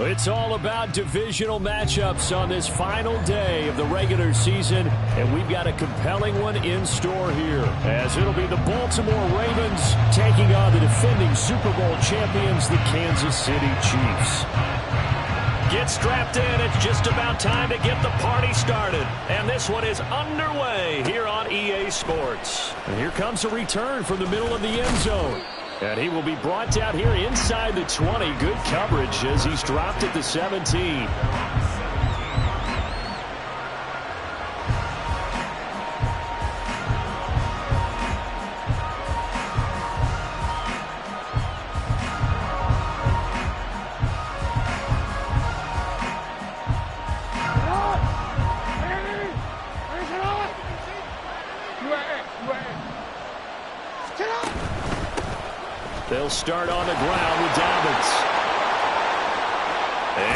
It's all about divisional matchups on this final day of the regular season, and we've got a compelling one in store here, as it'll be the Baltimore Ravens taking on the defending Super Bowl champions, the Kansas City Chiefs. Get strapped in. It's just about time to get the party started. And this one is underway here on EA Sports. And here comes a return from the middle of the end zone. And he will be brought down here inside the 20. Good coverage as he's dropped at the 17. They'll start on the ground with Dobbins.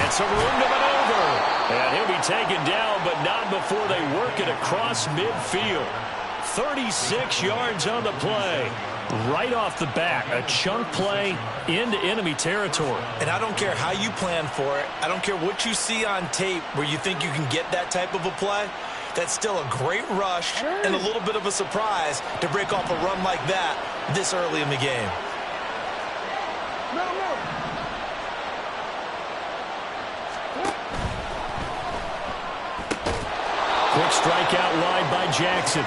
It's a room to maneuver. And he'll be taken down, but not before they work it across midfield. 36 yards on the play. Right off the bat, a chunk play into enemy territory. And I don't care how you plan for it. I don't care what you see on tape where you think you can get that type of a play. That's still a great rush and a little bit of a surprise to break off a run like that this early in the game. Quick strike out wide by Jackson.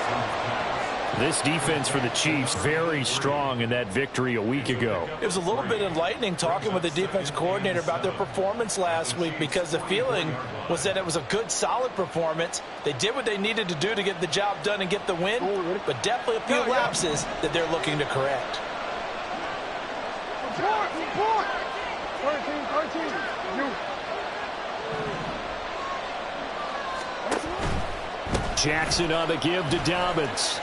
This defense for the Chiefs very strong in that victory a week ago. It was a little bit enlightening talking with the defense coordinator about their performance last week, because the feeling was that it was a good, solid performance. They did what they needed to do to get the job done and get the win, but definitely a few lapses that they're looking to correct. 13. Jackson on the give to Dobbins.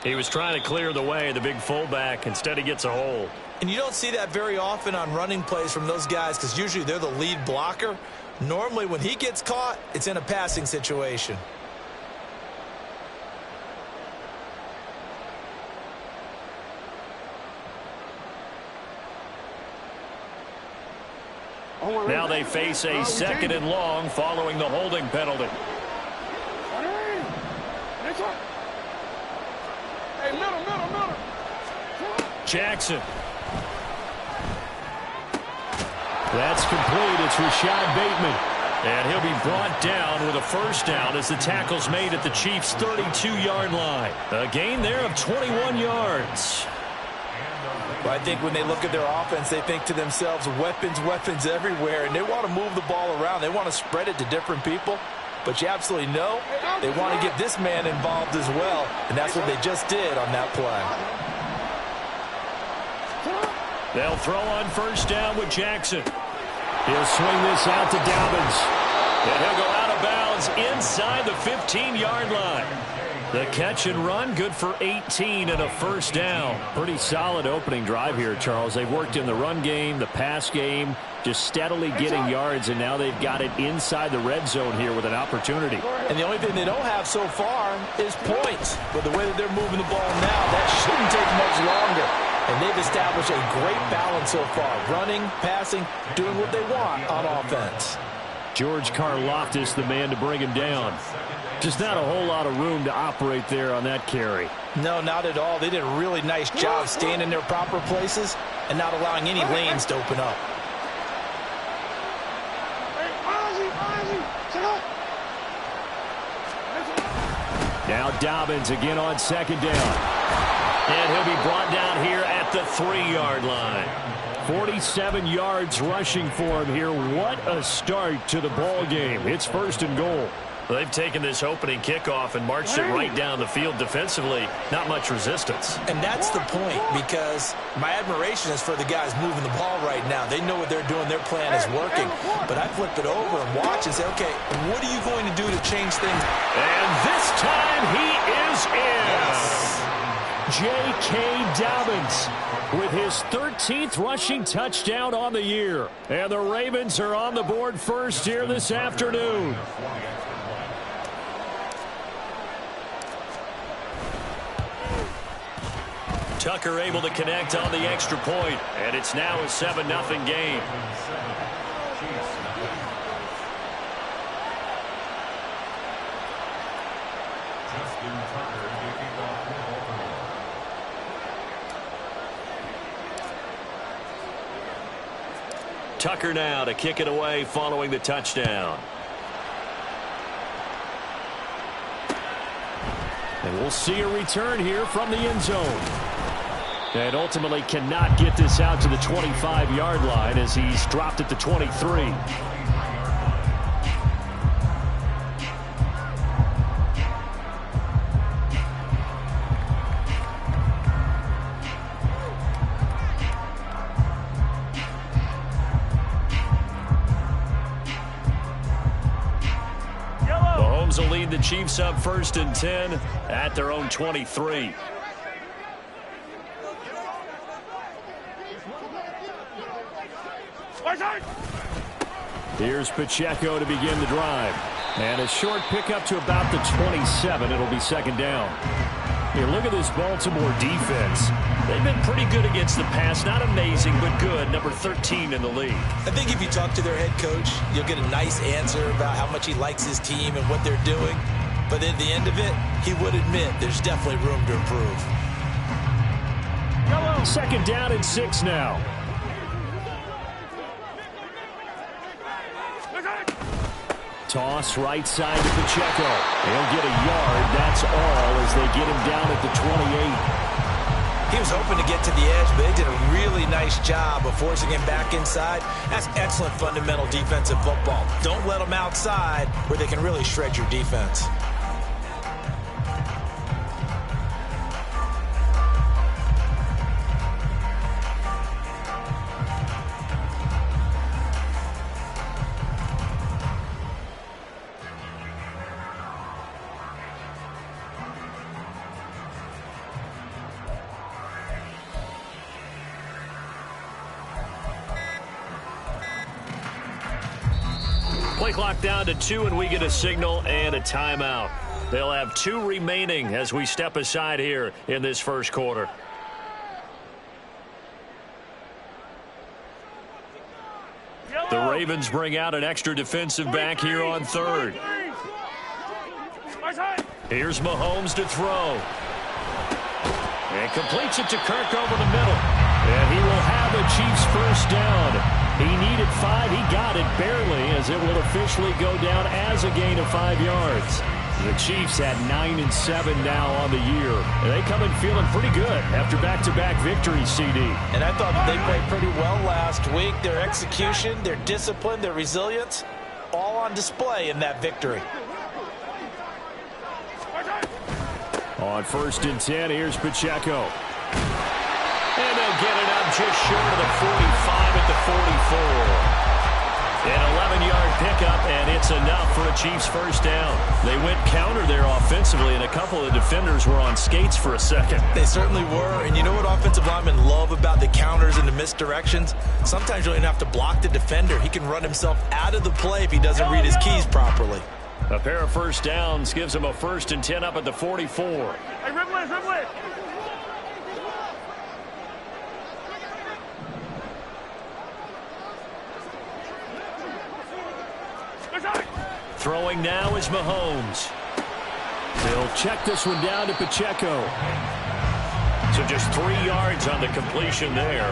He was trying to clear the way, the big fullback. Instead, he gets a hold. And you don't see that very often on running plays from those guys, because usually they're the lead blocker. Normally, when he gets caught, it's in a passing situation. Now they face a second and long following the holding penalty. Jackson. That's complete. It's Rashad Bateman. And he'll be brought down with a first down as the tackle's made at the Chiefs' 32-yard line. A gain there of 21 yards. Well, I think when they look at their offense, they think to themselves, weapons everywhere, and they want to move the ball around. They want to spread it to different people. But you absolutely know they want to get this man involved as well, and that's what they just did on that play. They'll throw on first down with Jackson. He'll swing this out to Dobbins. And he'll go out of bounds inside the 15-yard line. The catch and run, good for 18 and a first down. Pretty solid opening drive here, Charles. They've worked in the run game, the pass game, just steadily getting yards, and now they've got it inside the red zone here with an opportunity. And the only thing they don't have so far is points. But the way that they're moving the ball now, that shouldn't take much longer. And they've established a great balance so far, running, passing, doing what they want on offense. George Karlaftis, the man to bring him down. Just not a whole lot of room to operate there on that carry. No, not at all. They did a really nice job staying in their proper places and not allowing any lanes to open up. Now Dobbins again on second down. And he'll be brought down here at the 3-yard line. 47 yards rushing for him here. What a start to the ball game. It's first and goal. They've taken this opening kickoff and marched it right down the field defensively. Not much resistance. And that's the point, because my admiration is for the guys moving the ball right now. They know what they're doing. Their plan is working. But I flip it over and watch and say, okay, what are you going to do to change things? And this time he is in. Yes. J.K. Dobbins with his 13th rushing touchdown on the year. And the Ravens are on the board first here this afternoon. Tucker able to connect on the extra point, and it's now a 7-0 game. Tucker now to kick it away following the touchdown. And we'll see a return here from the end zone. And ultimately cannot get this out to the 25-yard line as he's dropped at the 23. Will lead the Chiefs up 1st and 10 at their own 23. Here's Pacheco to begin the drive. And a short pickup to about the 27. It'll be 2nd down. Here, look at this Baltimore defense. They've been pretty good against the pass. Not amazing, but good. Number 13 in the league. I think if you talk to their head coach, you'll get a nice answer about how much he likes his team and what they're doing. But at the end of it, he would admit there's definitely room to improve. 2nd down and 6 now. Toss right side to Pacheco. He'll get a yard. That's all as they get him down at the 28. He was hoping to get to the edge, but they did a really nice job of forcing him back inside. That's excellent fundamental defensive football. Don't let them outside where they can really shred your defense. Play clock down to 2, and we get a signal and a timeout. They'll have 2 remaining as we step aside here in this first quarter. The Ravens bring out an extra defensive back here on 3rd. Here's Mahomes to throw. And completes it to Kirk over the middle. And he will have a Chiefs 1st down. He needed 5. He got it barely as it will officially go down as a gain of 5 yards. The Chiefs at 9-7 now on the year. And they come in feeling pretty good after back-to-back victories, CD. And I thought that they played pretty well last week. Their execution, their discipline, their resilience, all on display in that victory. On 1st and 10, here's Pacheco. And they'll get it up just short of the 45 at the 44. An 11-yard pickup, and it's enough for a Chiefs 1st down. They went counter there offensively, and a couple of defenders were on skates for a second. They certainly were, and you know what offensive linemen love about the counters and the misdirections? Sometimes you don't even have to block the defender. He can run himself out of the play if he doesn't read his keys properly. A pair of 1st downs gives him a 1st and 10 up at the 44. Hey, rip it. Throwing now is Mahomes. They'll check this one down to Pacheco. So just 3 yards on the completion there.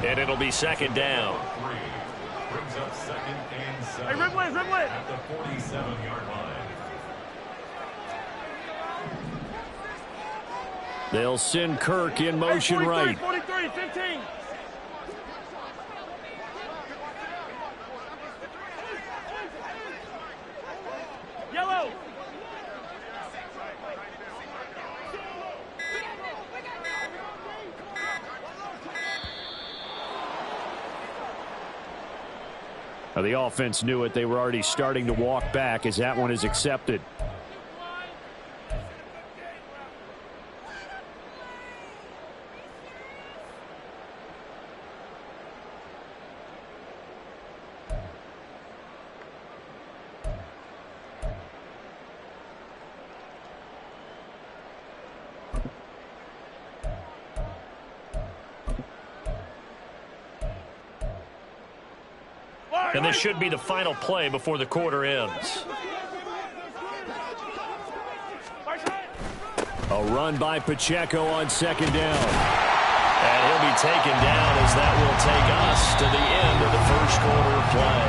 And it'll be 2nd down. Brings up 2nd and 7. Hey, rip it. At the 47-yard line. They'll send Kirk in motion 43, right. 43, 15. Yellow. Now, the offense knew it. They were already starting to walk back as that one is accepted. And this should be the final play before the quarter ends. A run by Pacheco on second down. And he'll be taken down as that will take us to the end of the first quarter of play.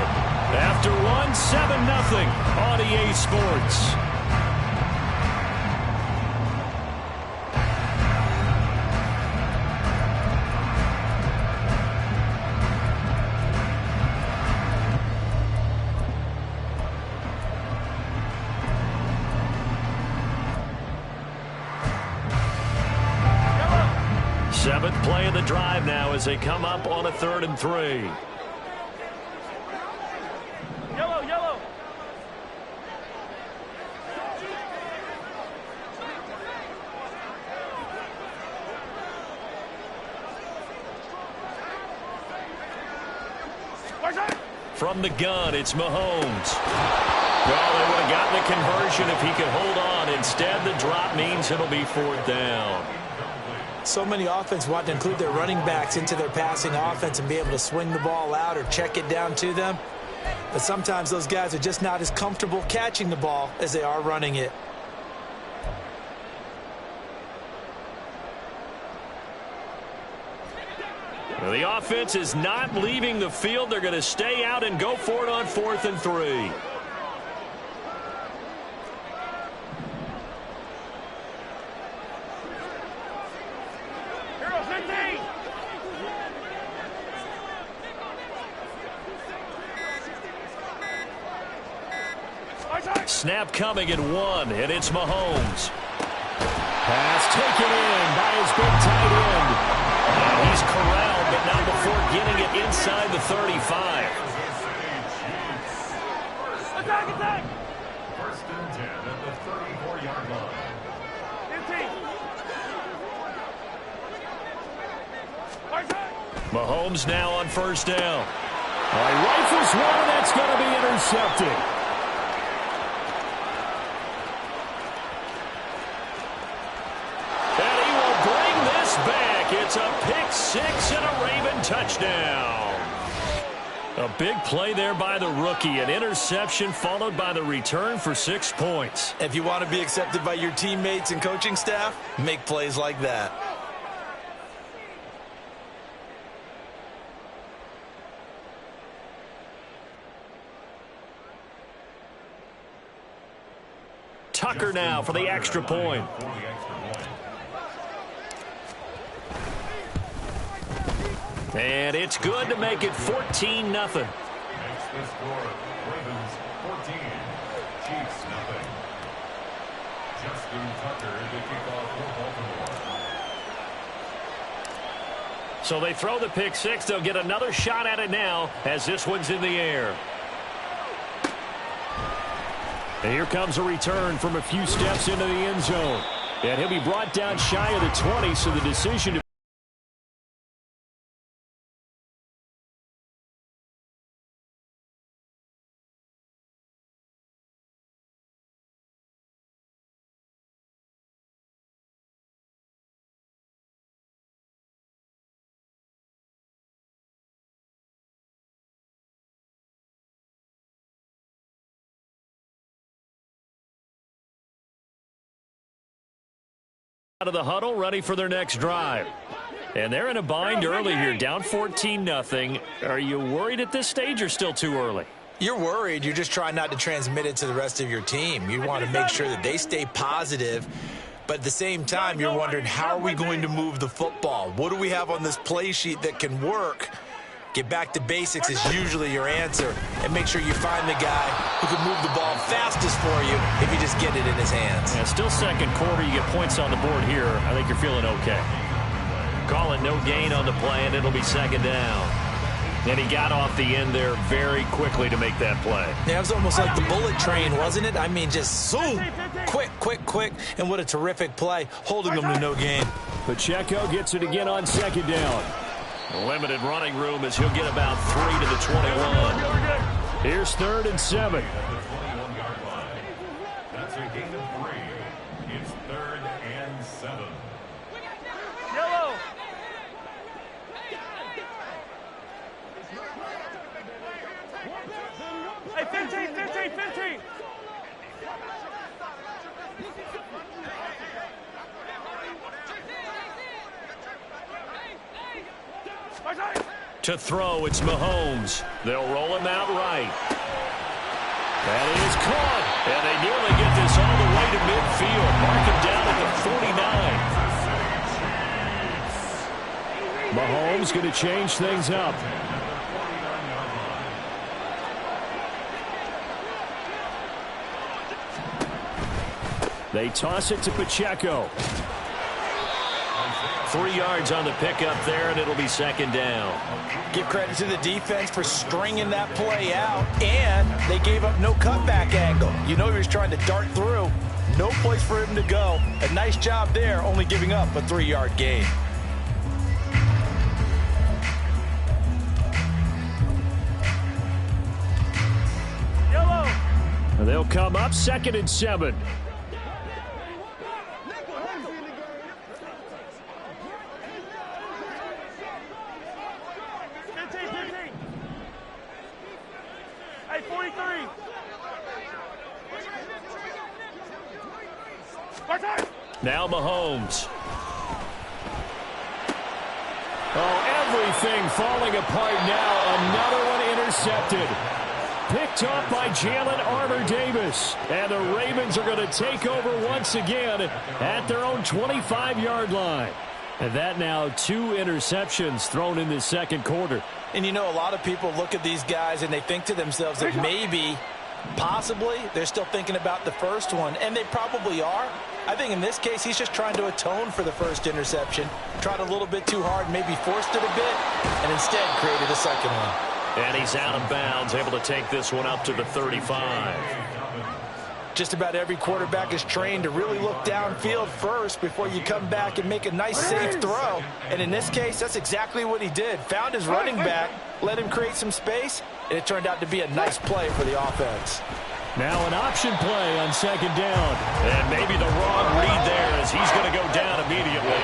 After one, 7-0 on EA Sports. Seventh play of the drive now as they come up on a 3rd and 3. Yellow. From the gun, it's Mahomes. Well, they would have gotten the conversion if he could hold on. Instead, the drop means it'll be 4th down. So many offenses want to include their running backs into their passing offense and be able to swing the ball out or check it down to them. But sometimes those guys are just not as comfortable catching the ball as they are running it. Well, the offense is not leaving the field. They're going to stay out and go for it on 4th and 3. Snap coming at 1, and it's Mahomes. Pass taken in by his big tight end. And he's corralled, but not before getting it inside the 35. Attack! 1st and 10 at the 34-yard line. 15. Mahomes now on 1st down. Rifles one, that's going to be intercepted. It's a pick 6 and a Raven touchdown. A big play there by the rookie. An interception followed by the return for 6 points. If you want to be accepted by your teammates and coaching staff, make plays like that. Tucker now for the extra point. And it's good to make it 14-0. Makes the score Ravens 14, Chiefs nothing. Justin Tucker to kick off for Baltimore. So they throw the pick 6. They'll get another shot at it now as this one's in the air. And here comes a return from a few steps into the end zone. And he'll be brought down shy of the 20, so the decision to out of the huddle, ready for their next drive. And they're in a bind early here, down 14-0. Are you worried at this stage or still too early? You're worried. You're just trying not to transmit it to the rest of your team. You want to make sure that they stay positive. But at the same time, you're wondering, how are we going to move the football? What do we have on this play sheet that can work? Get back to basics is usually your answer. And make sure you find the guy who can move the ball fastest for you if you just get it in his hands. Yeah, still second quarter. You get points on the board here. I think you're feeling okay. Call it no gain on the play, and it'll be 2nd down. And he got off the end there very quickly to make that play. Yeah, it was almost like the bullet train, wasn't it? I mean, just zoom, quick, and what a terrific play, holding them to no gain. Pacheco gets it again on 2nd down. Limited running room as he'll get about 3 to the 21. Here's 3rd and 7. That's a gain of 3. It's 3rd and 7. To throw, it's Mahomes. They'll roll him out right. And it is caught. And they nearly get this all the way to midfield. Mark him down at the 49. Mahomes going to change things up. They toss it to Pacheco. 3 yards on the pickup there, and it'll be second down. Give credit to the defense for stringing that play out, and they gave up no cutback angle. You know he was trying to dart through. No place for him to go. A nice job there, only giving up a 3-yard gain. They'll come up 2nd and 7. Now Mahomes. Oh, everything falling apart now. Another one intercepted. Picked off by Jalen Armour-Davis. And the Ravens are going to take over once again at their own 25-yard line. And that now 2 interceptions thrown in this second quarter. And you know, a lot of people look at these guys and they think to themselves that maybe, possibly, they're still thinking about the first one. And they probably are. I think in this case, he's just trying to atone for the first interception. Tried a little bit too hard, maybe forced it a bit, and instead created a second one. And he's out of bounds, able to take this one up to the 35. Just about every quarterback is trained to really look downfield first before you come back and make a nice, safe throw. And in this case, that's exactly what he did. Found his running back, let him create some space, and it turned out to be a nice play for the offense. Now an option play on second down. And maybe the wrong read there as he's going to go down immediately.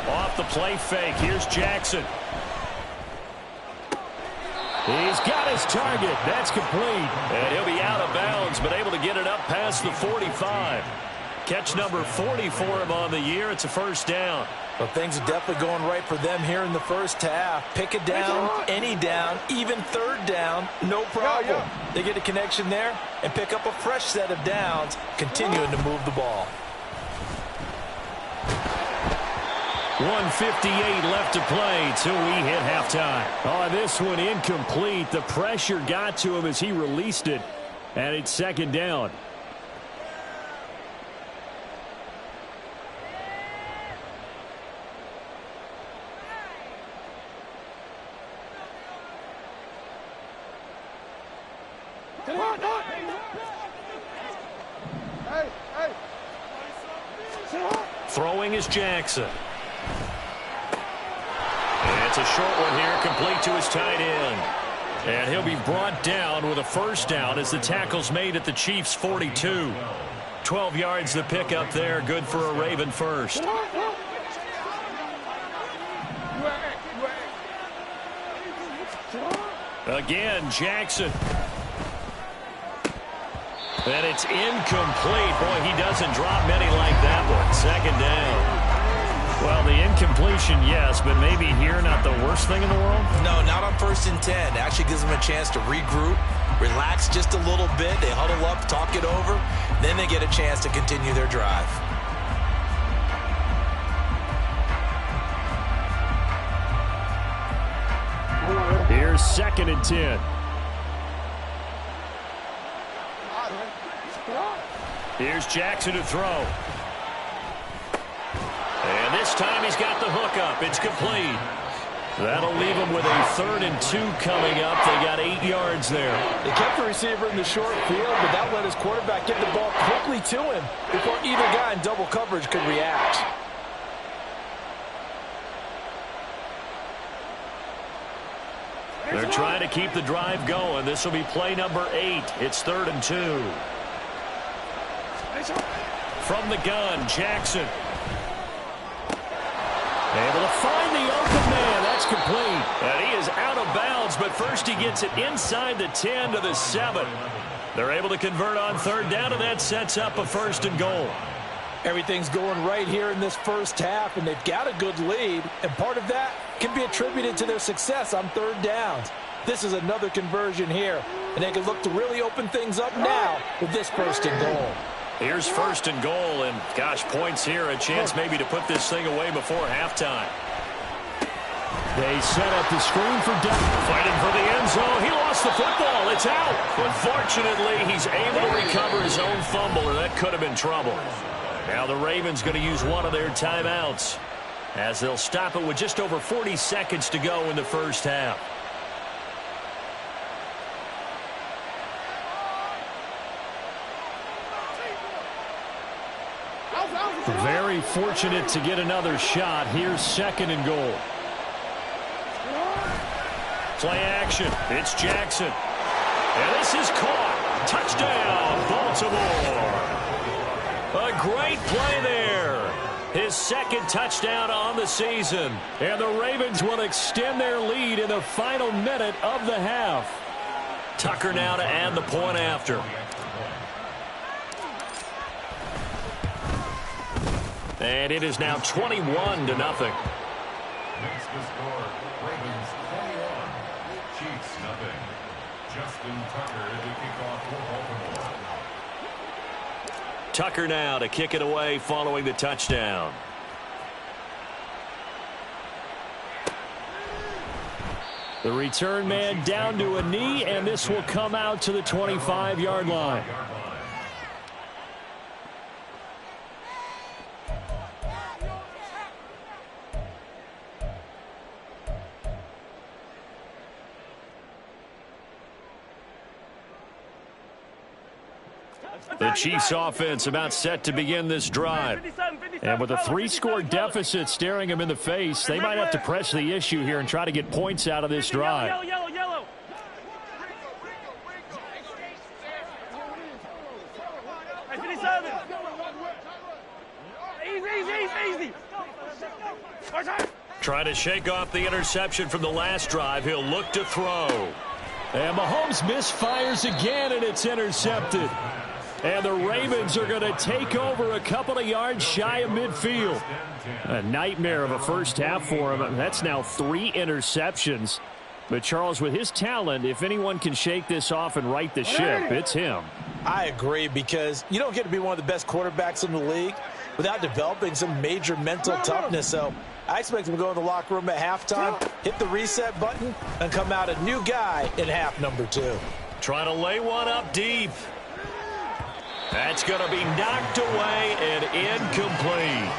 Off the play fake. Here's Jackson. He's got his target. That's complete. And he'll be out of bounds, but able to get it up past the 45. Catch number 40 for him on the year. It's a first down. Well, things are definitely going right for them here in the first half. Pick a down, any down, even third down, no problem. They get a connection there and pick up a fresh set of downs, continuing to move the ball. 1:58 left to play till we hit halftime. Oh, this one incomplete. The pressure got to him as he released it, and it's second down. Throwing is Jackson. It's a short one here, complete to his tight end. And he'll be brought down with a first down as the tackle's made at the Chiefs' 42. 12 yards to pick up there, good for a Raven first. Again, Jackson. And it's incomplete. Boy, he doesn't drop many like that one. Second down. Well, the incompletion, yes, but maybe here not the worst thing in the world? No, not on 1st and 10. It actually gives them a chance to regroup, relax just a little bit. They huddle up, talk it over. Then they get a chance to continue their drive. Here's 2nd and 10. Here's Jackson to throw. And this time he's got the hook up. It's complete. That'll leave him with a 3rd and 2 coming up. They got 8 yards there. They kept the receiver in the short field, but that let his quarterback get the ball quickly to him before either guy in double coverage could react. They're trying to keep the drive going. This will be play number 8. It's 3rd and 2. From the gun, Jackson. Able to find the open man. That's complete. And he is out of bounds, but first he gets it inside the 10 to the 7. They're able to convert on third down, and that sets up a 1st and goal. Everything's going right here in this first half, and they've got a good lead, and part of that can be attributed to their success on third downs. This is another conversion here, and they can look to really open things up now with this 1st and goal. Here's 1st and goal, and gosh, points here, a chance maybe to put this thing away before halftime. They set up the screen for Doug. Fighting for the end zone. He lost the football. It's out. But fortunately, he's able to recover his own fumble, or that could have been trouble. Now the Ravens going to use one of their timeouts, as they'll stop it with just over 40 seconds to go in the first half. Very fortunate to get another shot. Here's 2nd and goal. Play action. It's Jackson. And this is caught. Touchdown, Baltimore. A great play there. His 2nd touchdown on the season. And the Ravens will extend their lead in the final minute of the half. Tucker now to add the point after. And it is now 21-0. Makes the score Ravens 21, Chiefs nothing. Justin Tucker to kick off for Baltimore. Tucker now to kick it away following the touchdown. The return man down to a knee, and this will come out to the 25-yard line. The Chiefs offense about set to begin this drive. And with a 3-score deficit staring them in the face, they might have to press the issue here and try to get points out of this drive. Yellow. Easy. Trying to shake off the interception from the last drive. He'll look to throw. And Mahomes misfires again, and it's intercepted. And the Ravens are going to take over a couple of yards shy of midfield. A nightmare of a first half for him. That's now 3 interceptions. But Charles, with his talent, if anyone can shake this off and right the ship, it's him. I agree, because you don't get to be one of the best quarterbacks in the league without developing some major mental toughness. So I expect him to go in the locker room at halftime, hit the reset button, and come out a new guy in half number 2. Trying to lay one up deep. That's going to be knocked away and incomplete.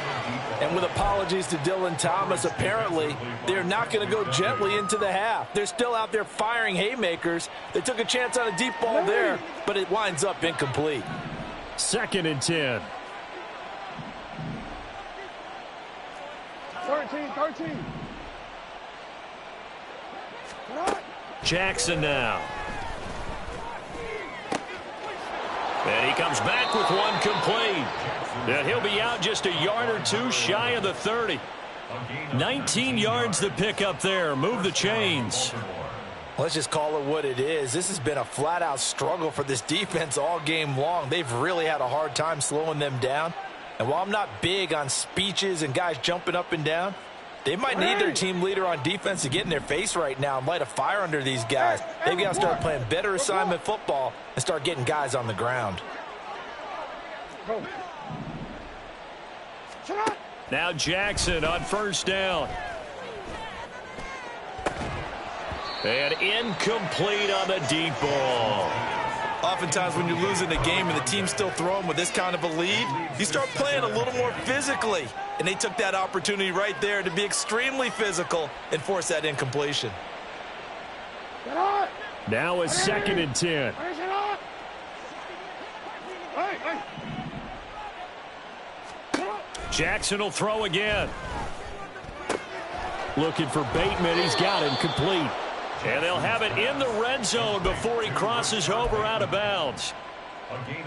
And with apologies to Dylan Thomas, apparently they're not going to go gently into the half. They're still out there firing haymakers. They took a chance on a deep ball there, but it winds up incomplete. 2nd and 10. 13. Jackson now. And he comes back with one complete. And he'll be out just a yard or two shy of the 30. 19 yards to pick up there. Move the chains. Let's just call it what it is. This has been a flat-out struggle for this defense all game long. They've really had a hard time slowing them down. And while I'm not big on speeches and guys jumping up and down, they might need their team leader on defense to get in their face right now and light a fire under these guys. They've got to start playing better assignment football and start getting guys on the ground. Now Jackson on first down. And incomplete on the deep ball. Oftentimes when you're losing a game and the team's still throwing with this kind of a lead, you start playing a little more physically. And they took that opportunity right there to be extremely physical and force that incompletion. Now a 2nd and 10. Jackson will throw again. Looking for Bateman. He's got him complete. And they'll have it in the red zone before he crosses over out of bounds.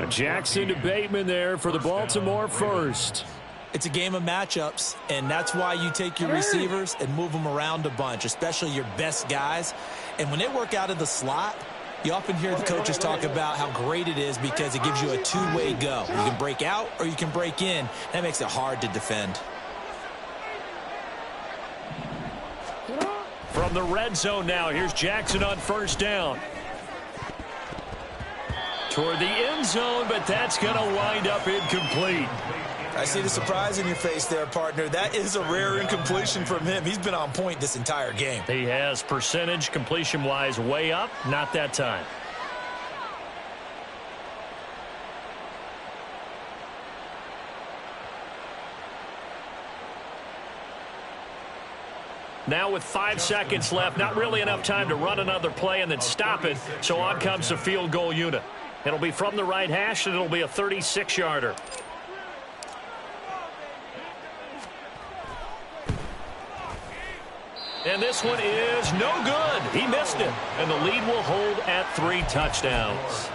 Jackson to Bateman there for the Baltimore first. It's a game of matchups, and that's why you take your receivers and move them around a bunch, especially your best guys. And when they work out of the slot, you often hear the coaches talk about how great it is because it gives you a two-way go. You can break out or you can break in. That makes it hard to defend. From the red zone now, here's Jackson on first down. Toward the end zone, but that's going to wind up incomplete. I see the surprise in your face there, partner. That is a rare incompletion from him. He's been on point this entire game. He has percentage completion-wise way up, not that time. Now with 5 seconds left, not really enough time to run another play and then stop it, so on comes the field goal unit. It'll be from the right hash, and it'll be a 36-yarder. And this one is no good. He missed it. And the lead will hold at 3 touchdowns.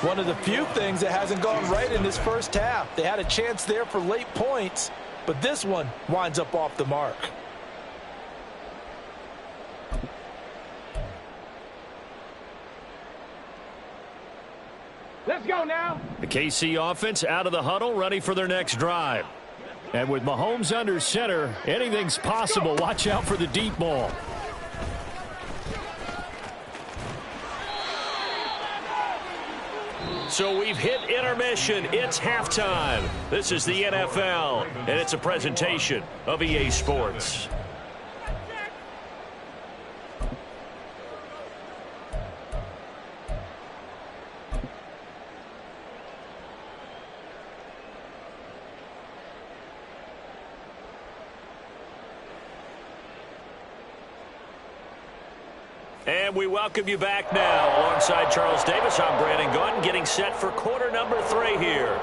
One of the few things that hasn't gone right in this first half. They had a chance there for late points, but this one winds up off the mark. Let's go now. The KC offense out of the huddle, ready for their next drive. And with Mahomes under center, anything's possible. Watch out for the deep ball. So we've hit intermission. It's halftime. This is the NFL, and it's a presentation of EA Sports. And we welcome you back now. Alongside Charles Davis, I'm Brandon Gunn, getting set for quarter number 3 here.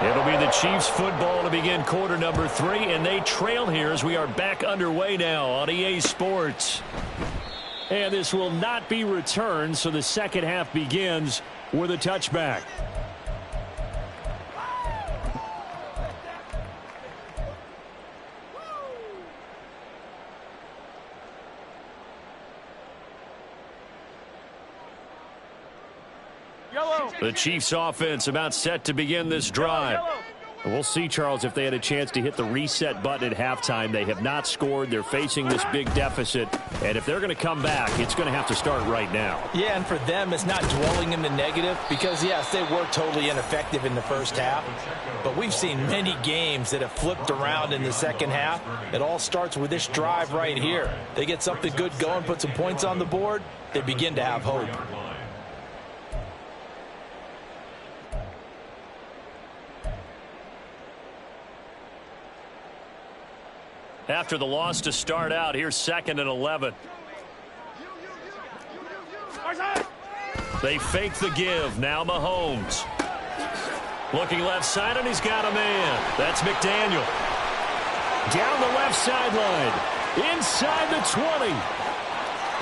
It'll be the Chiefs football to begin quarter number 3, and they trail here as we are back underway now on EA Sports. And this will not be returned, so the second half begins with a touchback. The Chiefs offense about set to begin this drive. We'll see, Charles, if they had a chance to hit the reset button at halftime. They have not scored. They're facing this big deficit. And if they're going to come back, it's going to have to start right now. Yeah, and for them, it's not dwelling in the negative because, yes, they were totally ineffective in the first half. But we've seen many games that have flipped around in the second half. It all starts with this drive right here. They get something good going, put some points on the board, they begin to have hope. After the loss to start out, here's 2nd and 11. They fake the give. Now Mahomes. Looking left side, and he's got a man. That's McDaniel. Down the left sideline. Inside the 20.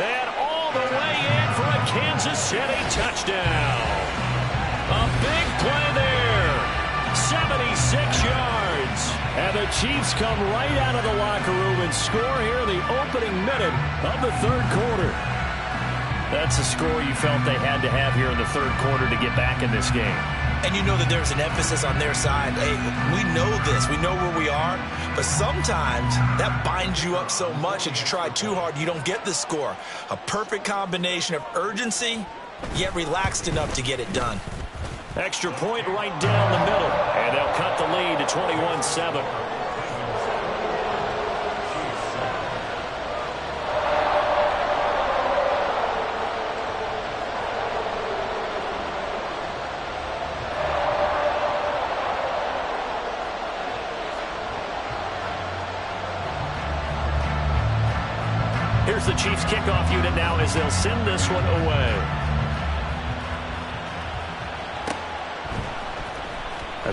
And all the way in for a Kansas City touchdown. A big play there. 76 yards. And the Chiefs come right out of the locker room and score here in the opening minute of the third quarter. That's a score you felt they had to have here in the third quarter to get back in this game. And you know that there's an emphasis on their side. Hey, we know this. We know where we are. But sometimes that binds you up so much that you try too hard, you don't get the score. A perfect combination of urgency, yet relaxed enough to get it done. Extra point right down the middle. And they'll cut the lead to 21-7. Here's the Chiefs kickoff unit now as they'll send this one away.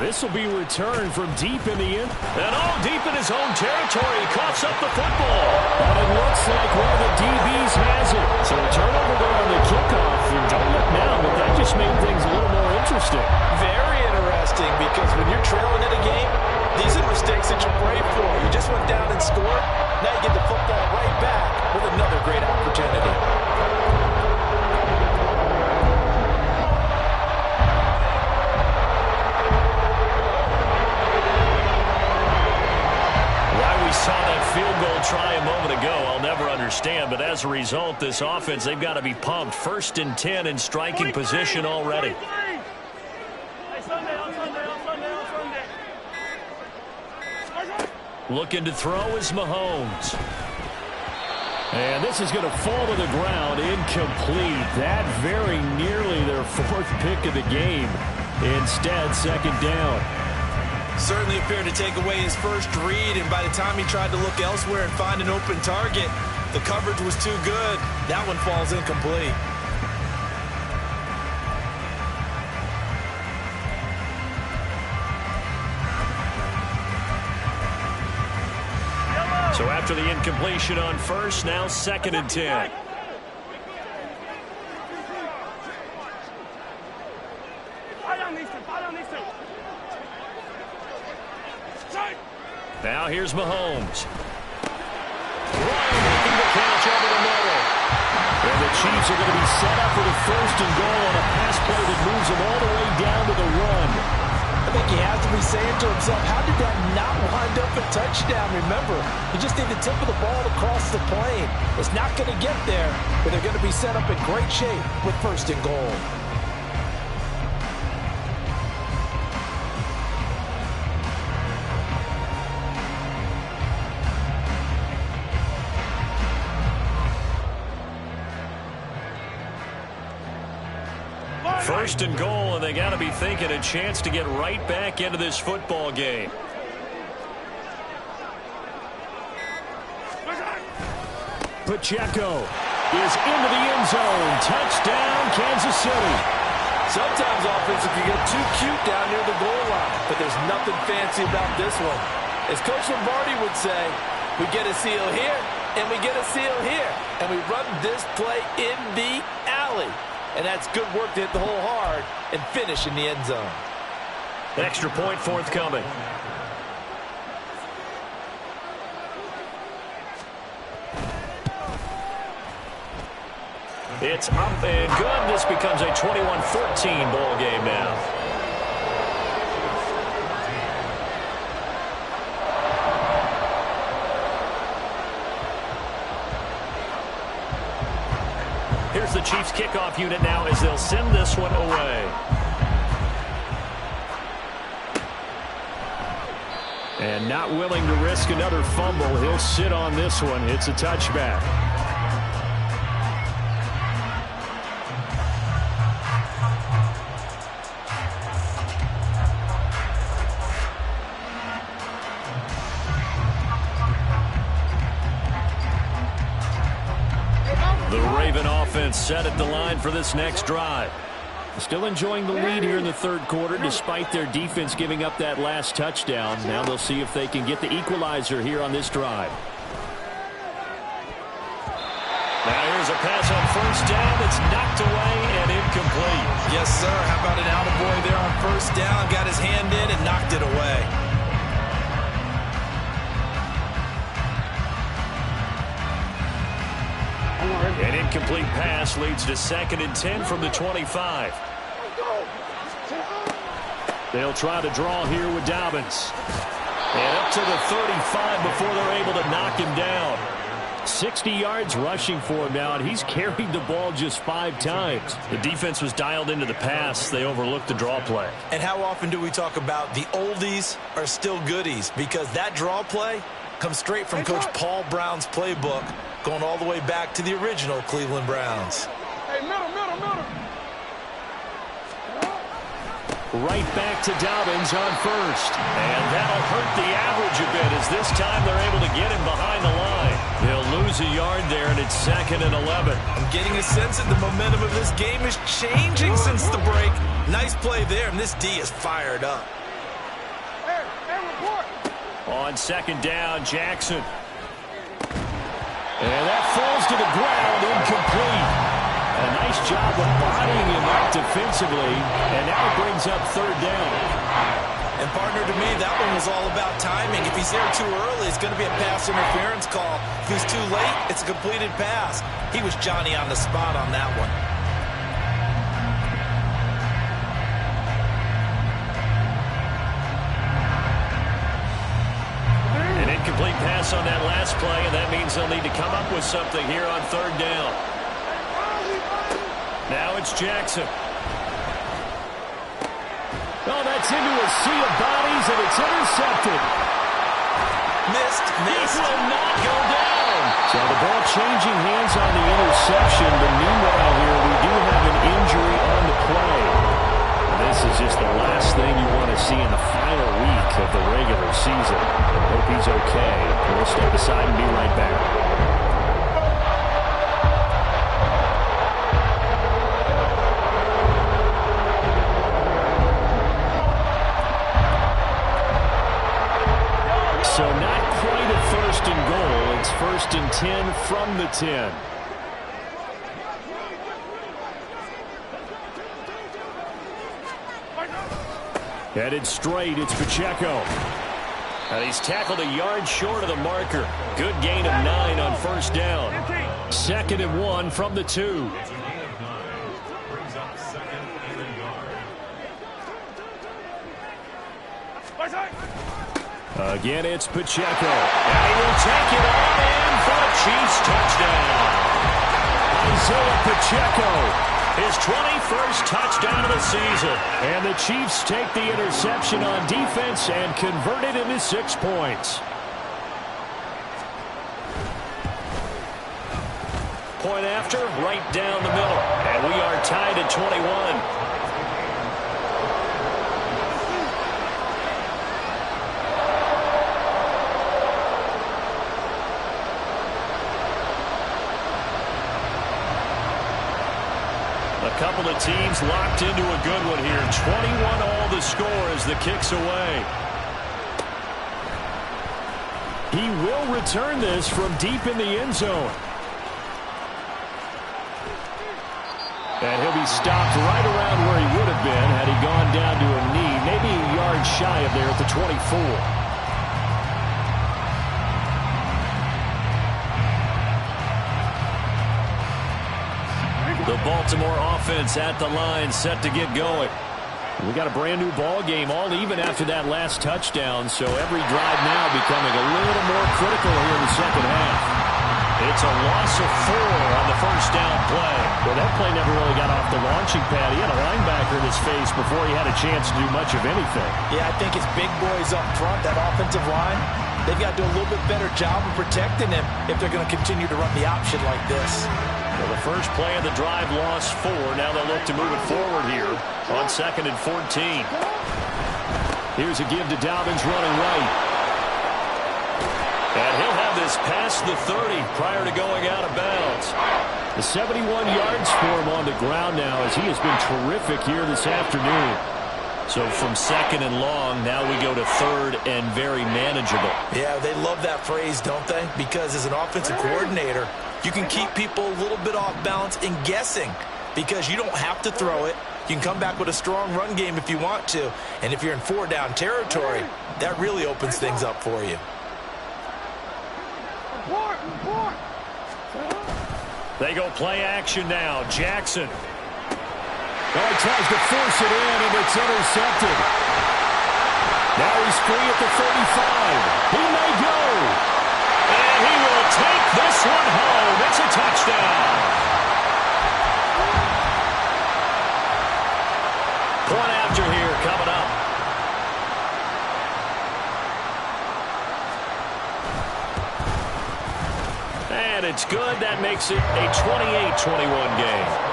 This will be returned from deep in the end. And all deep in his own territory. He coughs up the football. And it looks like one of the DBs has it. So a turnover there on the kickoff. And don't look now, but that just made things a little more interesting. Very interesting, because when you're trailing in a game, these are mistakes that you pray for. You just went down and scored. Now you get the football right back with another great opportunity. Saw that field goal try a moment ago. I'll never understand, but as a result, this offense, they've got to be pumped. 1st and 10 in striking position already. Looking to throw is Mahomes. And this is going to fall to the ground, incomplete. That very nearly their 4th pick of the game. Instead, 2nd down. Certainly appeared to take away his first read, and by the time he tried to look elsewhere and find an open target, the coverage was too good. That one falls incomplete. So after the incompletion on 1st, now 2nd and 10. Now here's Mahomes. Making the catch over the middle. And the Chiefs are going to be set up for the 1st and goal on a pass play that moves them all the way down to the run. I think he has to be saying to himself, how did that not wind up a touchdown? Remember, you just need the tip of the ball across the plane. It's not going to get there, but they're going to be set up in great shape with 1st and goal. First and goal, and they got to be thinking a chance to get right back into this football game. Pacheco is into the end zone. Touchdown, Kansas City. Sometimes offense can get too cute down near the goal line, but there's nothing fancy about this one. As Coach Lombardi would say, we get a seal here, and we get a seal here, and we run this play in the alley. And that's good work to hit the hole hard and finish in the end zone. Extra point forthcoming. It's up and good. This becomes a 21-14 ball game now. Here's the Chiefs kickoff unit now as they'll send this one away. And not willing to risk another fumble. He'll sit on this one. It's a touchback. Set at the line for this next drive. Still enjoying the lead here in the 3rd quarter despite their defense giving up that last touchdown. Now they'll see if they can get the equalizer here on this drive. Now here's a pass on 1st down that's knocked away and incomplete. Yes, sir. How about an attaboy there on 1st down? Got his hand in and knocked it away. An incomplete pass leads to 2nd and 10 from the 25. They'll try to draw here with Dobbins. And up to the 35 before they're able to knock him down. 60 yards rushing for him now, and he's carried the ball just 5 times. The defense was dialed into the pass. They overlooked the draw play. And how often do we talk about the oldies are still goodies? Because that draw play comes straight from Coach Paul Brown's playbook, going all the way back to the original Cleveland Browns. Hey, middle. Right back to Dobbins on 1st. And that'll hurt the average a bit as this time they're able to get him behind the line. They'll lose a yard there, and it's 2nd and 11. I'm getting a sense that the momentum of this game is changing since the break. Nice play there, and this D is fired up. On second down, Jackson. And that falls to the ground, incomplete. A nice job of bodying him up defensively, and now it brings up third down. And partner, to me, that one was all about timing. If he's there too early, it's going to be a pass interference call. If he's too late, it's a completed pass. He was Johnny on the spot on that one. An incomplete pass on that last play, and that means they'll need to come up with something here on third down. Now it's Jackson. Oh, that's into a sea of bodies, and it's intercepted. Missed. This will not go down. So the ball changing hands on the interception, but meanwhile here we do have an injury on the play. This is just the last thing you want to see in the final week of the regular season. I hope he's okay. We'll step aside and be right back. So not quite a first and goal. It's first and 10 from the 10. Headed straight, it's Pacheco. And he's tackled a yard short of the marker. Good gain of 9 on first down. Second and 1 from the 2. It's a gain of 9. Brings up second and a yard. Again, it's Pacheco. And he will take it on in for a Chiefs touchdown. Isaiah Pacheco, his 21st touchdown of the season. And the Chiefs take the interception on defense and convert it into 6 points. Point after, right down the middle. And we are tied at 21. A couple of teams locked into a good one here. 21 all the score as the kick's away. He will return this from deep in the end zone. And he'll be stopped right around where he would have been had he gone down to a knee, maybe a yard shy of there at the 24. The Baltimore offense at the line, set to get going. We got a brand new ball game, all even after that last touchdown, so every drive now becoming a little more critical here in the second half. It's a loss of 4 on the first down play. Well, that play never really got off the launching pad. He had a linebacker in his face before he had a chance to do much of anything. Yeah, I think it's big boys up front, that offensive line. They've got to do a little bit better job of protecting him if they're going to continue to run the option like this. Well, the first play of the drive lost 4. Now they'll look to move it forward here on second and 14. Here's a give to Dobbins running right. And he'll have this past the 30 prior to going out of bounds. The 71 yards for him on the ground now as he has been terrific here this afternoon. So from second and long, now we go to third and very manageable. Yeah, they love that phrase, don't they? Because as an offensive coordinator, you can keep people a little bit off balance and guessing because you don't have to throw it. You can come back with a strong run game if you want to. And if you're in 4-down territory, that really opens things up for you. They go play action now. Jackson. Oh, he tries to force it in, and it's intercepted. Now he's free at the 35. He may go. And he will take this one home. It's a touchdown. Point after here coming up. And it's good. That makes it a 28-21 game.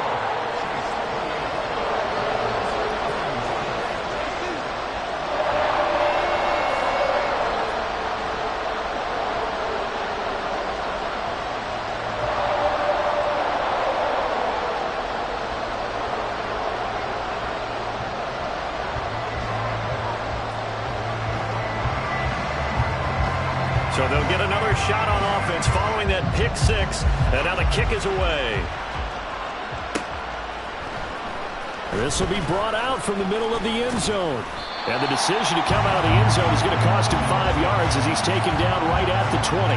So they'll get another shot on offense following that pick six. And now the kick is away. This will be brought out from the middle of the end zone. And the decision to come out of the end zone is going to cost him 5 yards as he's taken down right at the 20.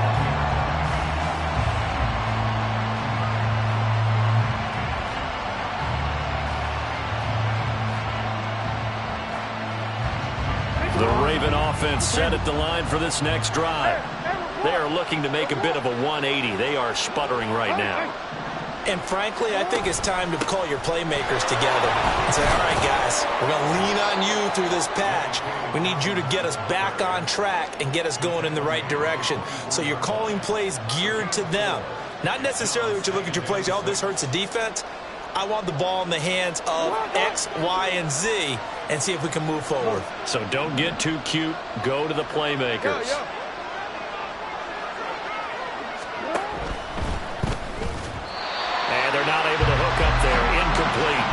The Raven offense set at the line for this next drive. They are looking to make a bit of a 180. They are sputtering right now. And frankly, I think it's time to call your playmakers together and say, all right, guys, we're going to lean on you through this patch. We need you to get us back on track and get us going in the right direction. So you're calling plays geared to them. Not necessarily what you look at your plays, oh, this hurts the defense. I want the ball in the hands of X, Y, and Z and see if we can move forward. So don't get too cute. Go to the playmakers. And they're not able to hook up there. Incomplete.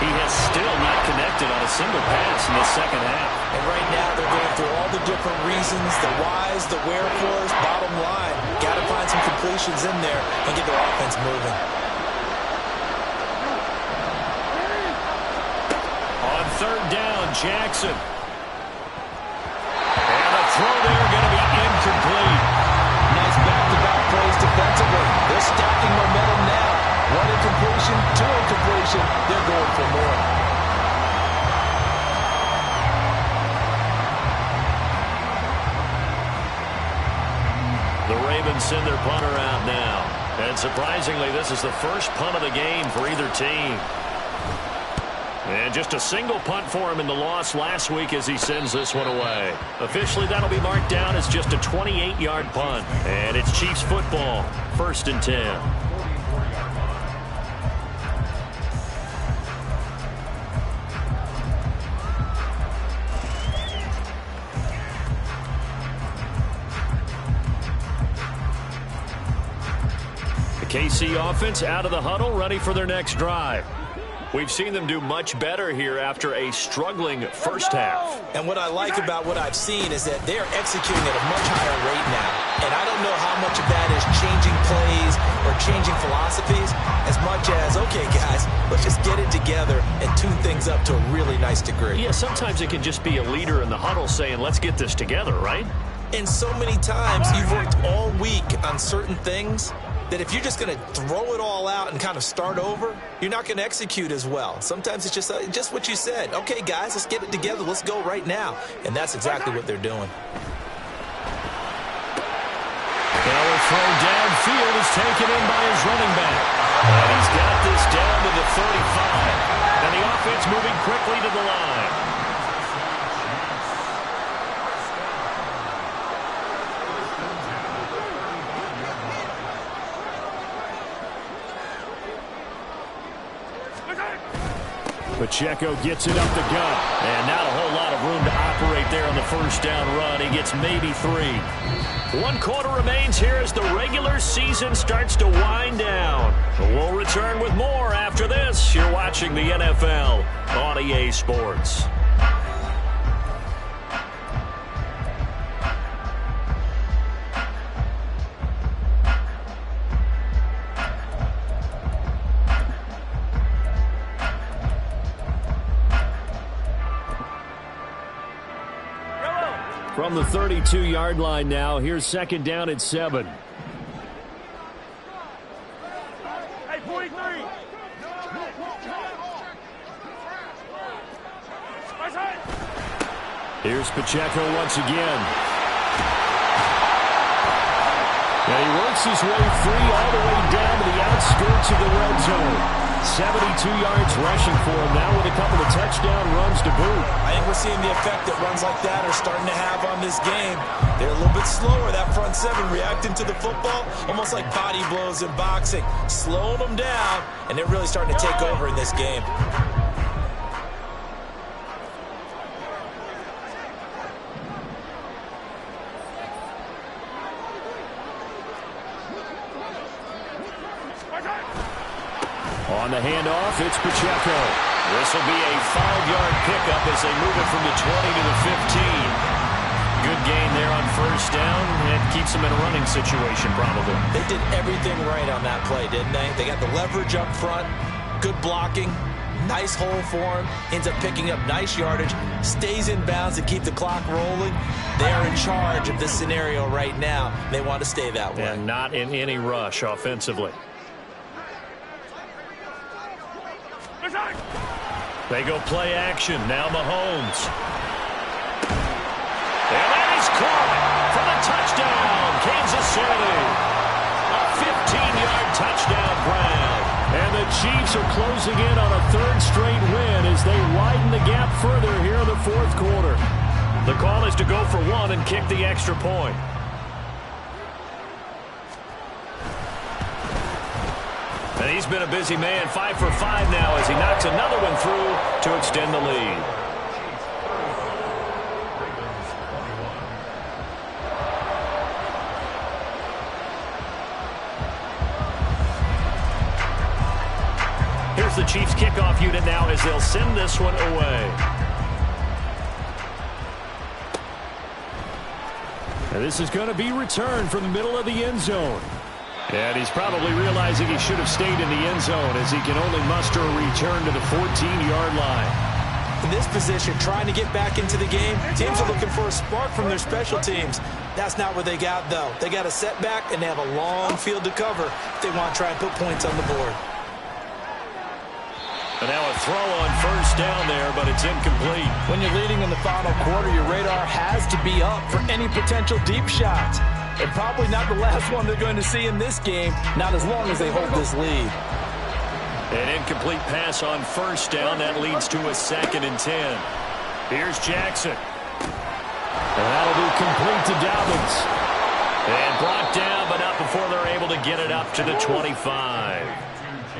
He has still not connected on a single pass in the second half. And right now they're going through all the different reasons, the whys, the wherefores. Bottom line, got to find some completions in there and get their offense moving. On third down, Jackson. And the throw there going to be incomplete. Nice back-to-back plays defensively. They're stacking momentum now. One incompletion, two incompletion. They're going for more. The Ravens send their punter out now. And surprisingly, this is the first punt of the game for either team. And just a single punt for him in the loss last week as he sends this one away. Officially, that'll be marked down as just a 28-yard punt. And it's Chiefs football, 1st and 10. The KC offense out of the huddle, ready for their next drive. We've seen them do much better here after a struggling first half. And what I like about what I've seen is that they're executing at a much higher rate now. And I don't know how much of that is changing plays or changing philosophies as much as, okay, guys, let's just get it together and tune things up to a really nice degree. Yeah, sometimes it can just be a leader in the huddle saying, let's get this together, right? And so many times you've worked all week on certain things that if you're just going to throw it all out and kind of start over, you're not going to execute as well. Sometimes it's just what you said. Okay, guys, let's get it together. Let's go right now. And that's exactly what they're doing. Now throw downfield is taken in by his running back. And he's got this down to the 35. And the offense moving quickly to the line. Pacheco gets it up the gut. And not a whole lot of room to operate there on the first down run. He gets maybe 3. 1 quarter remains here as the regular season starts to wind down. We'll return with more after this. You're watching the NFL on EA Sports. From the 32-yard line now, here's 2nd down at 7. Hey, 43. Here's Pacheco once again. And he works his way free all the way down to the outskirts of the red zone. 72 yards rushing for him now with a couple of touchdown runs to boot. I think we're seeing the effect that runs like that are starting to have on this game. They're a little bit slower, that front seven reacting to the football, almost like body blows in boxing, slowing them down, and they're really starting to take over in this game. On the handoff, it's Pacheco. This will be a 5-yard pickup as they move it from the 20 to the 15. Good gain there on first down. It keeps them in a running situation, probably. They did everything right on that play, didn't they? They got the leverage up front, good blocking, nice hole for him, ends up picking up nice yardage, stays in bounds to keep the clock rolling. They are in charge of this scenario right now. They want to stay that way. And not in any rush offensively. They go play action. Now Mahomes. And that is caught for the touchdown, Kansas City. A 15-yard touchdown grab. And the Chiefs are closing in on a third straight win as they widen the gap further here in the fourth quarter. The call is to go for one and kick the extra point. And he's been a busy man, 5 for 5 now as he knocks another one through to extend the lead. Here's the Chiefs kickoff unit now as they'll send this one away. And this is going to be returned from the middle of the end zone. And he's probably realizing he should have stayed in the end zone as he can only muster a return to the 14-yard line. In this position, trying to get back into the game, teams are looking for a spark from their special teams. That's not what they got, though. They got a setback, and they have a long field to cover if they want to try and put points on the board. And now a throw on first down there, but it's incomplete. When you're leading in the final quarter, your radar has to be up for any potential deep shots. And probably not the last one they're going to see in this game, not as long as they hold this lead. An incomplete pass on first down. That leads to a 2nd and 10. Here's Jackson. And that'll be complete to Dobbins. And brought down, but not before they're able to get it up to the 25.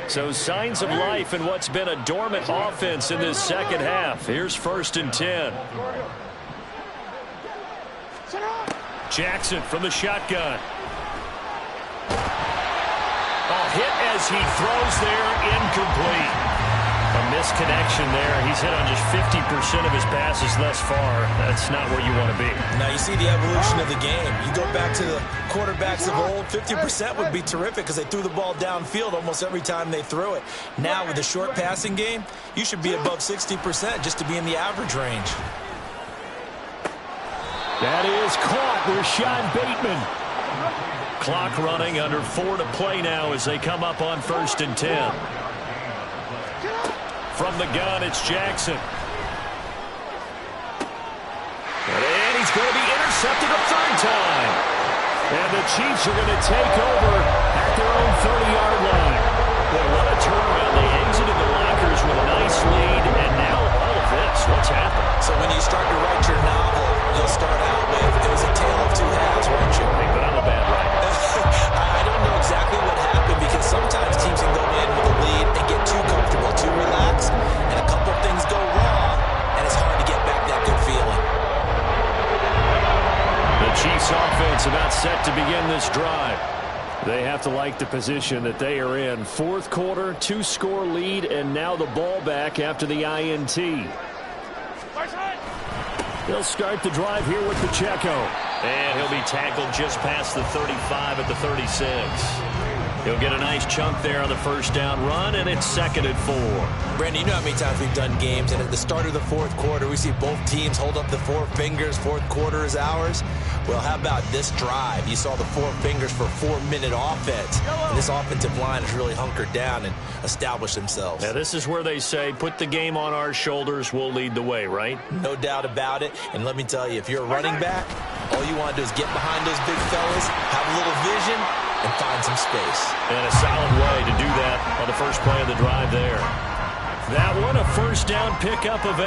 So signs of life in what's been a dormant offense in this second half. Here's 1st and 10. Jackson from the shotgun. Hit as he throws there, incomplete. A misconnection there. He's hit on just 50% of his passes thus far. That's not where you want to be. Now you see the evolution of the game. You go back to the quarterbacks of old, 50% would be terrific because they threw the ball downfield almost every time they threw it. Now with the short passing game, you should be above 60% just to be in the average range. That is caught. Rashad Bateman. Clock running, under 4 to play now as they come up on 1st and 10. From the gun, it's Jackson. And he's going to be intercepted a 3rd time. And the Chiefs are going to take over at their own 30-yard line. Boy, what a turnaround. They exited the lockers with a nice lead, and now all of this. What's happened? So when you start to write your novel, you'll start out with, it was a tale of 2 halves, won't you? But I'm a bad writer. I don't know exactly what happened because sometimes teams can go in with a lead and get too comfortable, too relaxed, and a couple of things go wrong, and it's hard to get back that good feeling. The Chiefs offense about set to begin this drive. They have to like the position that they are in. 4th quarter, 2-score lead, and now the ball back after the INT. They'll start the drive here with Pacheco. And he'll be tackled just past the 35 at the 36. He'll get a nice chunk there on the first down run, and it's 2nd and 4. Brandon, you know how many times we've done games, and at the start of the 4th quarter, we see both teams hold up the 4 fingers, 4th quarter is ours. Well, how about this drive? You saw the 4 fingers for 4-minute offense, and this offensive line has really hunkered down and established themselves. Now, this is where they say, put the game on our shoulders, we'll lead the way, right? No doubt about it, and let me tell you, if you're a running back, all you want to do is get behind those big fellas, have a little vision, and find some space. And a solid way to do that on the first play of the drive there. That one, a first down pickup of 8.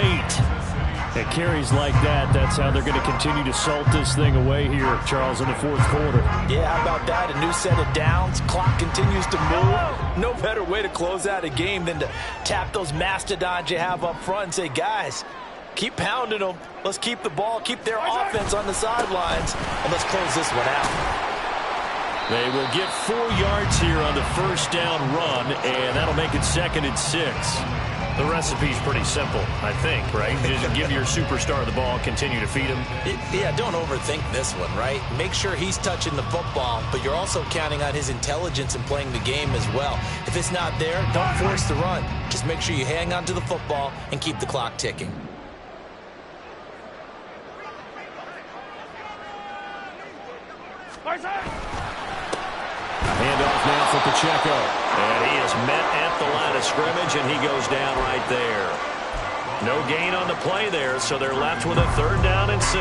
It carries like that. That's how they're going to continue to salt this thing away here, Charles, in the 4th quarter. Yeah, how about that? A new set of downs. Clock continues to move. No better way to close out a game than to tap those mastodons you have up front and say, guys, keep pounding them. Let's keep the ball, keep their offense on the sidelines, and let's close this one out. They will get 4 yards here on the first down run, and that'll make it 2nd and 6. The recipe's pretty simple, I think, right? Just give your superstar the ball, continue to feed him. Yeah, don't overthink this one, right? Make sure he's touching the football, but you're also counting on his intelligence in playing the game as well. If it's not there, don't force the run. Just make sure you hang on to the football and keep the clock ticking. Handoff now for Pacheco. And he is met at the line of scrimmage, and he goes down right there. No gain on the play there, so they're left with a 3rd down and 6.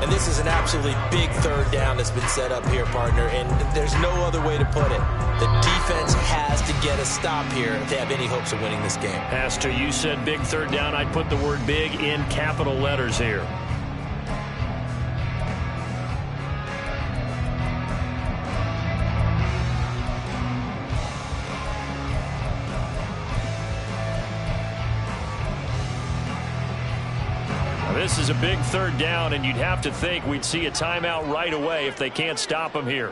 And this is an absolutely big 3rd down that's been set up here, partner, and there's no other way to put it. The defense has to get a stop here if they have any hopes of winning this game. Pastor, you said big 3rd down. I'd put the word big in capital letters here. This is a big 3rd down, and you'd have to think we'd see a timeout right away if they can't stop him here.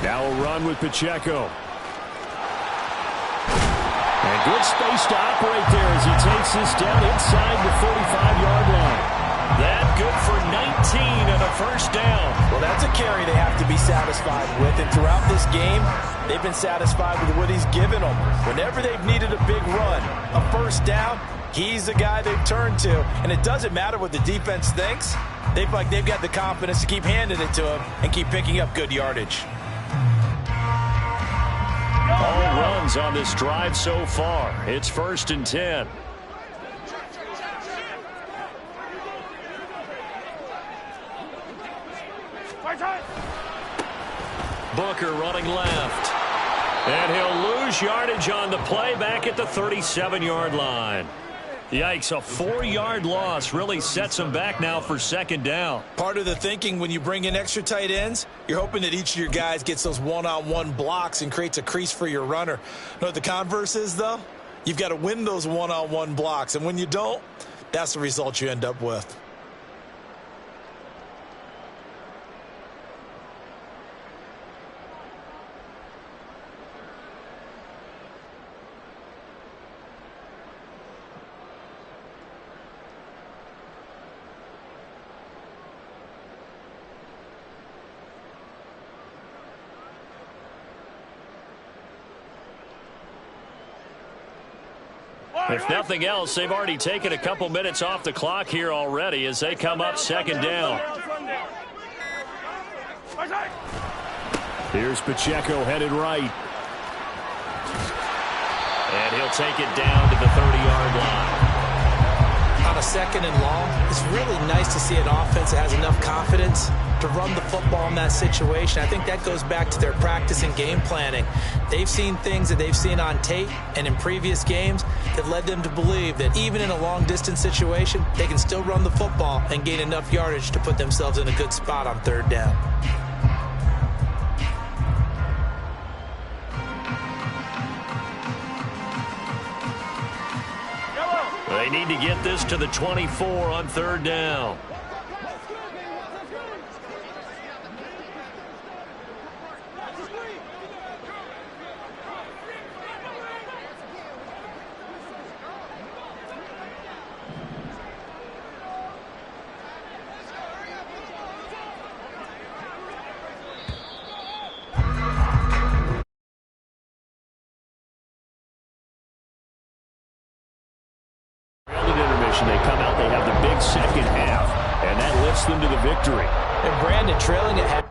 Now a run with Pacheco. And good space to operate there as he takes this down inside the 45-yard line. That good for 19 and a 1st down. Well, that's a carry they have to be satisfied with, and throughout this game, they've been satisfied with what he's given them. Whenever they've needed a big run, a 1st down, he's the guy they've turned to, and it doesn't matter what the defense thinks. They feel like they've got the confidence to keep handing it to him and keep picking up good yardage. All runs on this drive so far. It's 1st and 10. Booker running left. And he'll lose yardage on the play back at the 37-yard line. Yikes, a 4-yard loss really sets them back now for 2nd down. Part of the thinking when you bring in extra tight ends, you're hoping that each of your guys gets those one-on-one blocks and creates a crease for your runner. You know what the converse is, though? You've got to win those one-on-one blocks, and when you don't, that's the result you end up with. If nothing else, they've already taken a couple minutes off the clock here already as they come up 2nd down. Here's Pacheco headed right. And he'll take it down to the 30-yard line. On a 2nd and long, it's really nice to see an offense that has enough confidence to run the football in that situation. I think that goes back to their practice and game planning. They've seen things that they've seen on tape and in previous games that led them to believe that even in a long-distance situation, they can still run the football and gain enough yardage to put themselves in a good spot on 3rd down. They need to get this to the 24 on 3rd down. They come out, they have the big 2nd half, and that lifts them to the victory. And Brandon, trailing at